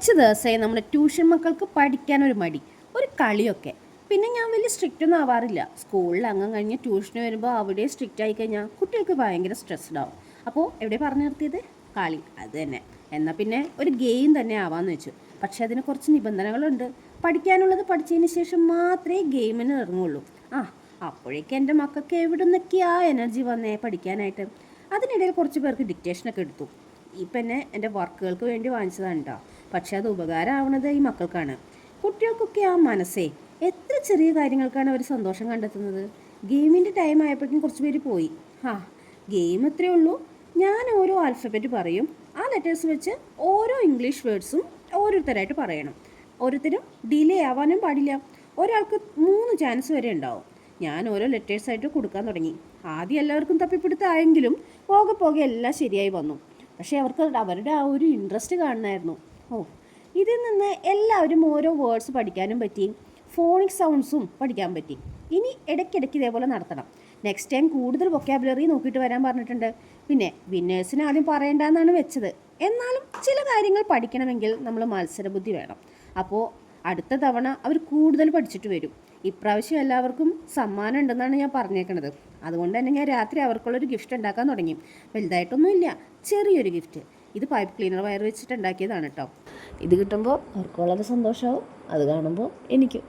കുറച്ച് ദിവസമായി നമ്മുടെ ട്യൂഷൻ മക്കൾക്ക് പഠിക്കാനൊരു മടി, ഒരു കളിയൊക്കെ. പിന്നെ ഞാൻ വലിയ സ്ട്രിക്റ്റ് ഒന്നും ആവാറില്ല. സ്കൂളിൽ അങ്ങ് കഴിഞ്ഞ് ട്യൂഷന് വരുമ്പോൾ അവിടെ സ്ട്രിക്റ്റ് ആയി കഴിഞ്ഞാൽ കുട്ടികൾക്ക് ഭയങ്കര സ്ട്രെസ്ഡ് ആവും. അപ്പോൾ എവിടെ പറഞ്ഞു നിർത്തിയത്? കളി. അത് തന്നെ. എന്നാൽ പിന്നെ ഒരു ഗെയിം തന്നെ ആവാമെന്ന് വെച്ചു. പക്ഷേ അതിന് കുറച്ച് നിബന്ധനകളുണ്ട്. പഠിക്കാനുള്ളത് പഠിച്ചതിന് ശേഷം മാത്രമേ ഗെയിമിന് ഇറങ്ങുള്ളൂ. അപ്പോഴേക്കും എൻ്റെ മക്കൾക്ക് എവിടെ നിന്നൊക്കെയാ എനർജി വന്നേ പഠിക്കാനായിട്ട്. അതിനിടയിൽ കുറച്ച് പേർക്ക് ഡിക്റ്റേഷനൊക്കെ എടുത്തു. ഈ പെന്നെ എൻ്റെ വർക്കുകൾക്ക് വേണ്ടി വാങ്ങിച്ചതാണ് കേട്ടോ. പക്ഷെ അത് ഉപകാരമാവുന്നത് ഈ മക്കൾക്കാണ്. കുട്ടികൾക്കൊക്കെ ആ മനസ്സേ, എത്ര ചെറിയ കാര്യങ്ങൾക്കാണ് അവർ സന്തോഷം കണ്ടെത്തുന്നത്. ഗെയിമിൻ്റെ ടൈം ആയപ്പോഴേക്കും കുറച്ച് പേര് പോയി. ഗെയിം എത്രയേ ഉള്ളൂ. ഞാൻ ഓരോ ആൽഫബറ്റ് പറയും. ആ ലെറ്റേഴ്സ് വെച്ച് ഓരോ ഇംഗ്ലീഷ് വേർഡ്സും ഓരോരുത്തരായിട്ട് പറയണം. ഓരോരുത്തരും ഡിലേ ആവാനും പാടില്ല. ഒരാൾക്ക് 3 ചാൻസ് വരെ ഉണ്ടാവും. ഞാൻ ഓരോ ലെറ്റേഴ്സായിട്ട് കൊടുക്കാൻ തുടങ്ങി. ആദ്യം എല്ലാവർക്കും തപ്പിപ്പിടുത്തമായെങ്കിലും പോകെ പോകെ എല്ലാം ശരിയായി വന്നു. പക്ഷേ അവർക്ക് അവരുടെ ആ ഒരു ഇൻട്രസ്റ്റ് കാണണമായിരുന്നു. ഇതിൽ നിന്ന് എല്ലാവരും ഓരോ വേർഡ്സ് പഠിക്കാനും പറ്റി. ഫോണിക് സൗണ്ട്സും പഠിക്കാൻ പറ്റി. ഇനി ഇടയ്ക്കിടയ്ക്ക് ഇതേപോലെ നടത്തണം. നെക്സ്റ്റ് ടൈം കൂടുതൽ വൊക്കാബുലറി നോക്കിയിട്ട് വരാൻ പറഞ്ഞിട്ടുണ്ട്. പിന്നെ വിന്നേഴ്സിന് ആദ്യം പറയേണ്ടെന്നാണ് വെച്ചത്. എന്നാലും ചില കാര്യങ്ങൾ പഠിക്കണമെങ്കിൽ നമ്മൾ മത്സരബുദ്ധി വേണം. അപ്പോൾ അടുത്ത തവണ അവർ കൂടുതൽ പഠിച്ചിട്ട് വരും. ഇപ്രാവശ്യം എല്ലാവർക്കും സമ്മാനം ഉണ്ടെന്നാണ് ഞാൻ പറഞ്ഞേക്കണത്. അതുകൊണ്ട് തന്നെ ഞാൻ രാത്രി അവർക്കുള്ളൊരു ഗിഫ്റ്റ് ഉണ്ടാക്കാൻ തുടങ്ങി. വലുതായിട്ടൊന്നുമില്ല, ചെറിയൊരു ഗിഫ്റ്റ്. ഇത് പൈപ്പ് ക്ലീനർ വയർ വെച്ചിട്ട് ഉണ്ടാക്കിയതാണ് കേട്ടോ. ഇത് കിട്ടുമ്പോൾ അവർക്ക് വളരെ സന്തോഷമാവും. അത് കാണുമ്പോൾ എനിക്കും.